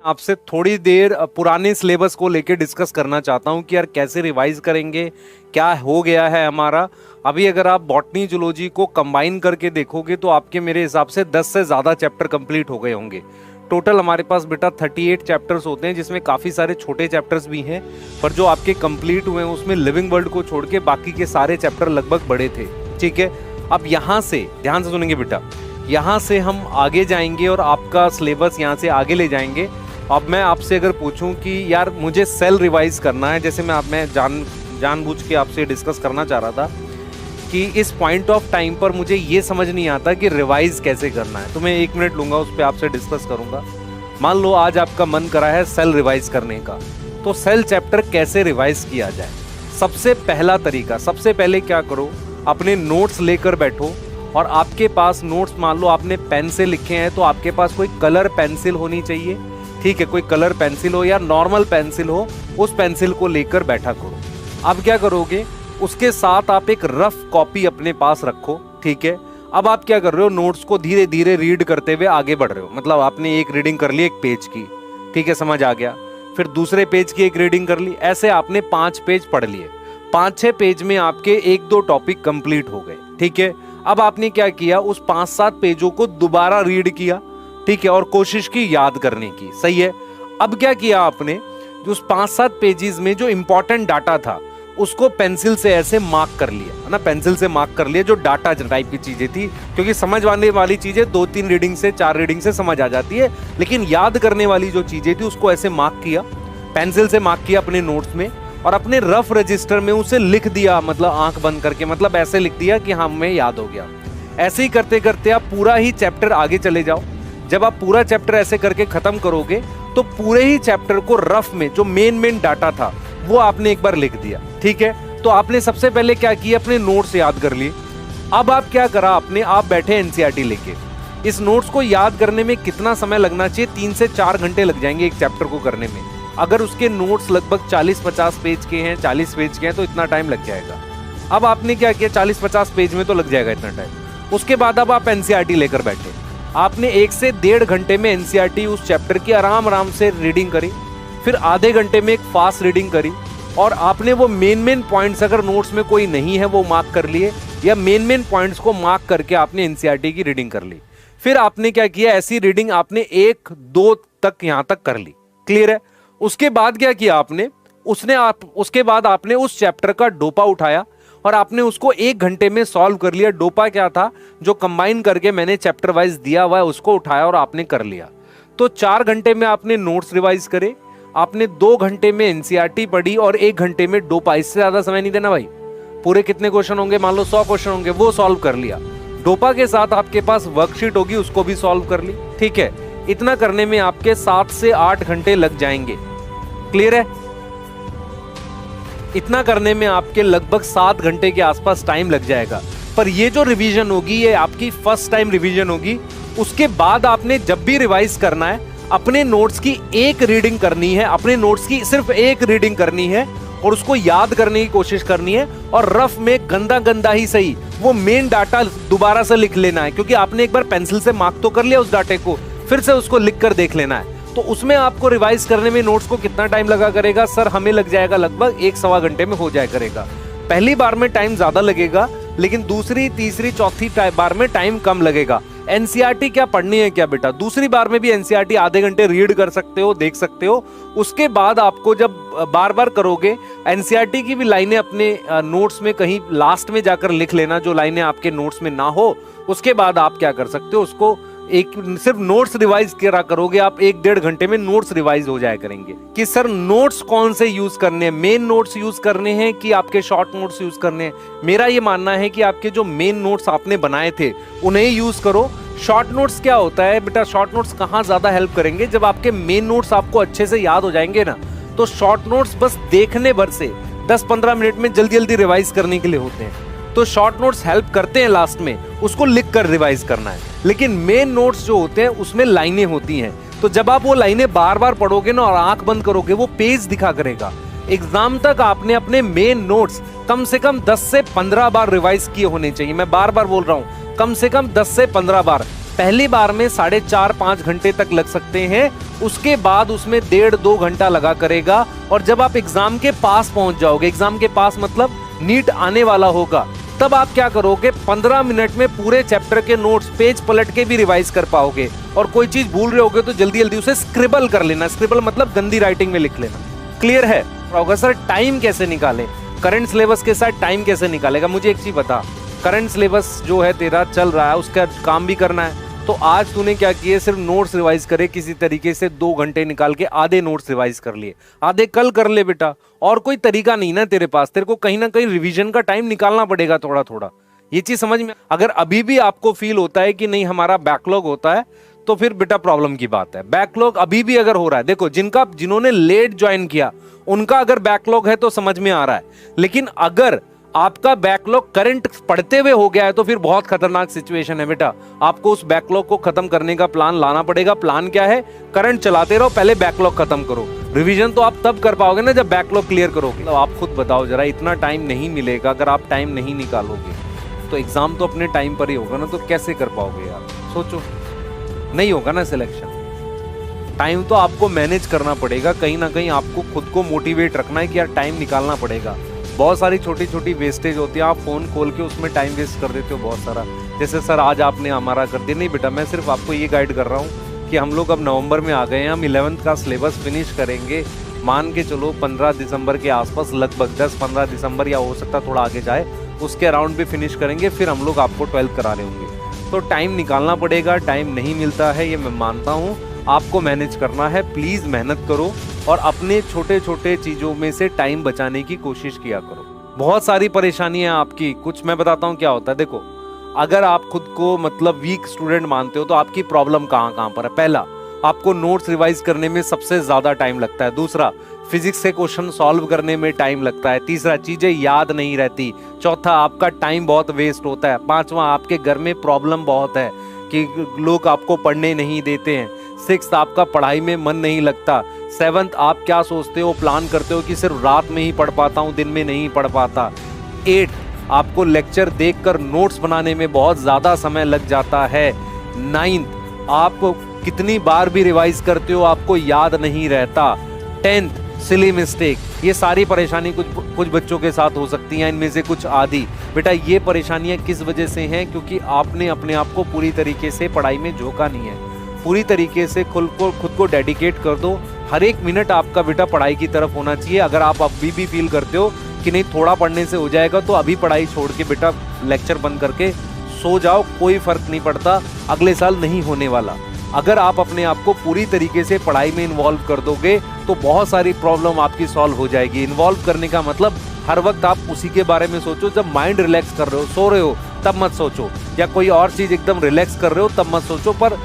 आपसे थोड़ी देर पुराने सिलेबस को लेके डिस्कस करना चाहता हूँ कि यार कैसे रिवाइज करेंगे, क्या हो गया है हमारा। अभी अगर आप बॉटनी जूलॉजी को कंबाइन करके देखोगे तो आपके मेरे हिसाब से 10 से ज़्यादा चैप्टर कंप्लीट हो गए होंगे। टोटल हमारे पास बेटा 38 चैप्टर्स होते हैं, जिसमें काफ़ी सारे छोटे चैप्टर्स भी हैं, पर जो आपके कंप्लीट हुए हैं उसमें लिविंग वर्ल्ड को छोड़ के बाकी के सारे चैप्टर लगभग बड़े थे। ठीक है, अब यहाँ से ध्यान से सुनेंगे बेटा, यहाँ से हम आगे जाएंगे और आपका सिलेबस यहाँ से आगे ले जाएंगे। अब मैं आपसे अगर पूछूं कि यार मुझे सेल रिवाइज करना है, जैसे मैं जानबूझ के आपसे डिस्कस करना चाह रहा था कि इस पॉइंट ऑफ टाइम पर मुझे ये समझ नहीं आता कि रिवाइज कैसे करना है, तो मैं 1 मिनट लूंगा, उस पर आपसे डिस्कस करूंगा। मान लो आज आपका मन करा है सेल रिवाइज करने का, तो सेल चैप्टर कैसे रिवाइज किया जाए। सबसे पहला तरीका, सबसे पहले क्या करो, अपने नोट्स लेकर बैठो और आपके पास नोट्स, मान लो आपने पेन से लिखे हैं तो आपके पास कोई कलर पेंसिल होनी चाहिए। ठीक है, कोई कलर पेंसिल हो या नॉर्मल पेंसिल हो, उस पेंसिल को लेकर बैठा करो। अब क्या करोगे, उसके साथ आप एक रफ कॉपी अपने पास रखो। ठीक है, अब आप क्या कर रहे हो, नोट्स को धीरे धीरे रीड करते हुए आगे बढ़ रहे हो। मतलब आपने एक रीडिंग कर ली एक पेज की, ठीक है, समझ आ गया, फिर दूसरे पेज की एक रीडिंग कर ली, ऐसे आपने 5 पेज पढ़ लिए। 5-6 पेज में आपके 1-2 टॉपिक कंप्लीट हो गए। ठीक है, अब आपने क्या किया, उस 5-7 पेजों को दोबारा रीड किया। ठीक है, और कोशिश की याद करने की। सही है, अब क्या किया आपने, जो उस 5-7 पेजेस में जो इंपॉर्टेंट डाटा था उसको पेंसिल से ऐसे मार्क कर लिया, है ना, पेंसिल से मार्क कर लिया, जो डाटा टाइप की चीजें थी, क्योंकि समझ आने वाली चीजें 2-3 रीडिंग से 4 रीडिंग से समझ आ जाती है, लेकिन याद करने वाली जो चीजें थी उसको ऐसे मार्क किया, पेंसिल से मार्क किया अपने नोट्स में, और अपने रफ रजिस्टर में उसे लिख दिया, मतलब आंख बंद करके, मतलब ऐसे लिख दिया कि हाँ हमें याद हो गया। ऐसे ही करते करते आप पूरा ही चैप्टर आगे चले जाओ। जब आप पूरा चैप्टर ऐसे करके खत्म करोगे तो पूरे ही चैप्टर को रफ में जो मेन डाटा था वो आपने एक बार लिख दिया। ठीक है, तो आपने सबसे पहले क्या किया, अपने नोट्स याद कर लिए। अब आप क्या करा आपने, आप बैठे एनसीईआरटी लेके। इस नोट्स को याद करने में कितना समय लगना चाहिए, 3 से 4 घंटे लग जाएंगे एक चैप्टर को करने में। अगर उसके नोट्स लगभग 40-50 पेज के हैं, 40 पेज के हैं, तो इतना टाइम लग जाएगा। अब आपने क्या किया, 40-50 पेज में तो लग जाएगा इतना टाइम। उसके बाद अब आप एनसीईआरटी लेकर बैठे, आपने 1 से 1.5 घंटे में एनसीईआरटी उस चैप्टर की आराम से रीडिंग करी, फिर आधे घंटे में एक फास्ट रीडिंग करी, और आपने वो मेन पॉइंट्स, अगर नोट्स में कोई नहीं है वो मार्क कर लिए, या मेन पॉइंट्स को मार्क करके आपने एनसीईआरटी की रीडिंग कर ली। फिर आपने क्या किया, ऐसी रीडिंग आपने 1-2 तक यहां तक कर ली। क्लियर है, उसके बाद क्या किया आपने, उसके बाद आपने उस चैप्टर का डोपा उठाया और आपने उसको 1 घंटे में सॉल्व कर लिया। डोपा क्या था, जो कंबाइन करके मैंने चैप्टर वाइज दिया हुआ है उसको उठाया और आपने कर लिया। तो 4 घंटे में आपने नोट्स रिवाइज करे, आपने 2 घंटे में एनसीईआरटी पढ़ी और 1 घंटे में डोपा। इससे ज्यादा समय नहीं देना भाई। पूरे कितने क्वेश्चन होंगे, मान लो 100 क्वेश्चन होंगे, वो सॉल्व कर लिया। डोपा के साथ आपके पास वर्कशीट होगी, उसको भी सॉल्व कर ली। ठीक है, इतना करने में आपके 7 से 8 घंटे लग जाएंगे। क्लियर है, इतना करने में आपके लगभग 7 घंटे के आसपास टाइम लग जाएगा। पर ये जो रिवीजन होगी ये आपकी फर्स्ट टाइम रिवीजन होगी। उसके बाद आपने जब भी रिवाइज करना है, अपने नोट्स की एक रीडिंग करनी है, अपने नोट्स की सिर्फ एक रीडिंग करनी है और उसको याद करने की कोशिश करनी है, और रफ में गंदा ही सही वो मेन डाटा दोबारा से लिख लेना है, क्योंकि आपने एक बार पेंसिल से मार्क तो कर लिया उस डाटे को, फिर से उसको लिख कर देख लेना है। तो उसमें आपको रिवाइज करने में नोट्स को कितना टाइम लगा करेगा, सर हमें लग जाएगा लगभग 1-1.25 घंटे में हो जाया करेगा। पहली बार में टाइम ज्यादा लगेगा, लेकिन दूसरी, तीसरी, चौथी बार में टाइम कम लगेगा। एनसीईआरटी क्या पढ़नी है क्या बेटा, दूसरी बार में भी एनसीईआरटी आधे घंटे रीड कर सकते हो, देख सकते हो। उसके बाद आपको जब बार बार करोगे, एनसीईआरटी की भी लाइनें अपने नोट्स में कहीं लास्ट में जाकर लिख लेना, जो लाइनें आपके नोट्स में ना हो। उसके बाद आप क्या कर सकते हो, उसको एक सिर्फ नोट्स रिवाइज करा करोगे आप, 1-1.5 घंटे में नोट्स रिवाइज हो जाया करेंगे। कि सर नोट्स कौन से यूज करने हैं, मेन नोट्स यूज करने हैं कि आपके शॉर्ट नोट्स यूज करने हैं। मेरा ये मानना है कि आपके जो मेन नोट्स आपने बनाए थे उन्हें यूज करो। शॉर्ट नोट्स क्या होता है बेटा, शॉर्ट नोट्स कहाँ ज्यादा हेल्प करेंगे, जब आपके मेन नोट्स आपको अच्छे से याद हो जाएंगे ना, तो शॉर्ट नोट्स बस देखने भर से 10-15 मिनट में जल्दी रिवाइज करने के लिए होते हैं। तो शॉर्ट नोट्स हेल्प करते हैं लास्ट में, उसको लिख कर रिवाइज करना है। लेकिन मेन नोट्स जो होते हैं उसमें लाइनें होती हैं, तो जब आप वो लाइनें बार बार पढ़ोगे ना और आंख बंद करोगे, वो पेज दिखा करेगा। एग्जाम तक आपने अपने मेन नोट्स कम से कम 10 से 15 बार रिवाइज किए होने चाहिए। मैं बार बार बोल रहा हूं, कम से कम 10 से 15 बार। पहली बार में 4.5-5 घंटे तक लग सकते हैं, उसके बाद उसमें 1.5-2 घंटा लगा करेगा। और जब आप एग्जाम के पास पहुंच जाओगे, एग्जाम के पास मतलब नीट आने वाला होगा, तब आप क्या करोगे, 15 मिनट में पूरे चैप्टर के नोट्स पेज पलट के भी रिवाइज कर पाओगे। और कोई चीज भूल रहे होगे तो जल्दी जल्दी उसे स्क्रिबल कर लेना, स्क्रिबल मतलब गंदी राइटिंग में लिख लेना। क्लियर है? होगा सर टाइम कैसे निकाले, करंट सिलेबस के साथ टाइम कैसे निकालेगा? मुझे एक चीज बता, करंट सिलेबस जो है तेरा चल रहा है, उसका काम भी करना है, तो आज तूने क्या किए, सिर्फ नोट्स रिवाइज करे किसी तरीके से, 2 घंटे निकाल के आधे नोट्स रिवाइज कर लिए, आधे कल कर ले बेटा। और कोई तरीका नहीं ना तेरे पास, तेरे को कहीं ना कहीं रिवीजन का टाइम निकालना पड़ेगा थोड़ा थोड़ा। ये चीज समझ में, अगर अभी भी आपको फील होता है कि नहीं हमारा बैकलॉग होता है, तो फिर बेटा प्रॉब्लम की बात है। बैकलॉग अभी भी अगर हो रहा है, देखो जिन्होंने लेट ज्वाइन किया उनका अगर बैकलॉग है तो समझ में आ रहा है, लेकिन अगर आपका बैकलॉग करंट पढ़ते हुए हो गया है तो फिर बहुत खतरनाक सिचुएशन है बेटा। आपको उस बैकलॉग को खत्म करने का प्लान लाना पड़ेगा। प्लान क्या है? करंट चलाते रहो, पहले बैकलॉग खत्म करो। रिवीजन तो आप तब कर पाओगे ना जब बैकलॉग क्लियर करोगे। तो आप खुद बताओ जरा, इतना टाइम नहीं मिलेगा, अगर आप टाइम नहीं निकालोगे तो एग्जाम तो अपने टाइम पर ही होगा ना, तो कैसे कर पाओगे यार? सोचो, नहीं होगा ना सिलेक्शन। टाइम तो आपको मैनेज करना पड़ेगा, कहीं ना कहीं आपको खुद को मोटिवेट रखना है कि यार टाइम निकालना पड़ेगा। बहुत सारी छोटी छोटी वेस्टेज होती है, आप फोन खोल के उसमें टाइम वेस्ट कर देते हो बहुत सारा। जैसे सर आज आपने हमारा कर दिया, नहीं बेटा मैं सिर्फ आपको ये गाइड कर रहा हूँ कि हम लोग अब नवंबर में आ गए हैं, हम 11th का सिलेबस फिनिश करेंगे, मान के चलो 15 दिसंबर के आसपास, लगभग 10-15 दिसंबर या हो सकता थोड़ा आगे जाए, उसके अराउंड भी फिनिश करेंगे, फिर हम लोग आपको 12th करा रहे होंगे। तो टाइम निकालना पड़ेगा, टाइम नहीं मिलता है ये मैं मानता हूँ, आपको मैनेज करना है। प्लीज मेहनत करो और अपने छोटे छोटे चीजों में से टाइम बचाने की कोशिश किया करो। बहुत सारी परेशानियां आपकी, कुछ मैं बताता हूँ क्या होता है। देखो, अगर आप खुद को मतलब वीक स्टूडेंट मानते हो तो आपकी प्रॉब्लम कहाँ कहाँ पर है? पहला, आपको नोट्स रिवाइज करने में सबसे ज्यादा टाइम लगता है। दूसरा, फिजिक्स के क्वेश्चन सॉल्व करने में टाइम लगता है। तीसरा, चीजें याद नहीं रहती। चौथा, आपका टाइम बहुत वेस्ट होता है। पांचवा, आपके घर में प्रॉब्लम बहुत है कि लोग आपको पढ़ने नहीं देते हैं। सिक्स्थ, आपका पढ़ाई में मन नहीं लगता। सेवंथ, आप क्या सोचते हो, प्लान करते हो कि सिर्फ रात में ही पढ़ पाता हूँ, दिन में नहीं पढ़ पाता। एट, आपको लेक्चर देखकर नोट्स बनाने में बहुत ज्यादा समय लग जाता है। नाइन्थ, आप कितनी बार भी रिवाइज करते हो आपको याद नहीं रहता। 10th, silly mistake. ये सारी परेशानी कुछ बच्चों के साथ हो सकती हैं, इनमें से कुछ आदि। बेटा ये परेशानियां किस वजह से हैं? क्योंकि आपने अपने आप को पूरी तरीके से पढ़ाई में झोंका नहीं है। पूरी तरीके से खुद को डेडिकेट कर दो। हर एक मिनट आपका बेटा पढ़ाई की तरफ होना चाहिए। अगर आप अभी भी फील करते हो कि नहीं थोड़ा पढ़ने से हो जाएगा, तो अभी पढ़ाई छोड़ के बेटा लेक्चर बंद करके सो जाओ, कोई फर्क नहीं पड़ता, अगले साल नहीं होने वाला। अगर आप अपने आप को पूरी तरीके से पढ़ाई में इन्वॉल्व कर दोगे तो बहुत सारी प्रॉब्लम आपकी सॉल्व हो जाएगी। इन्वॉल्व करने का मतलब हर वक्त आप उसी के बारे में सोचो। जब माइंड रिलैक्स कर रहे हो, सो रहे हो, तब मत सोचो, या कोई और चीज एकदम रिलैक्स कर रहे हो तब मत सोचो। पर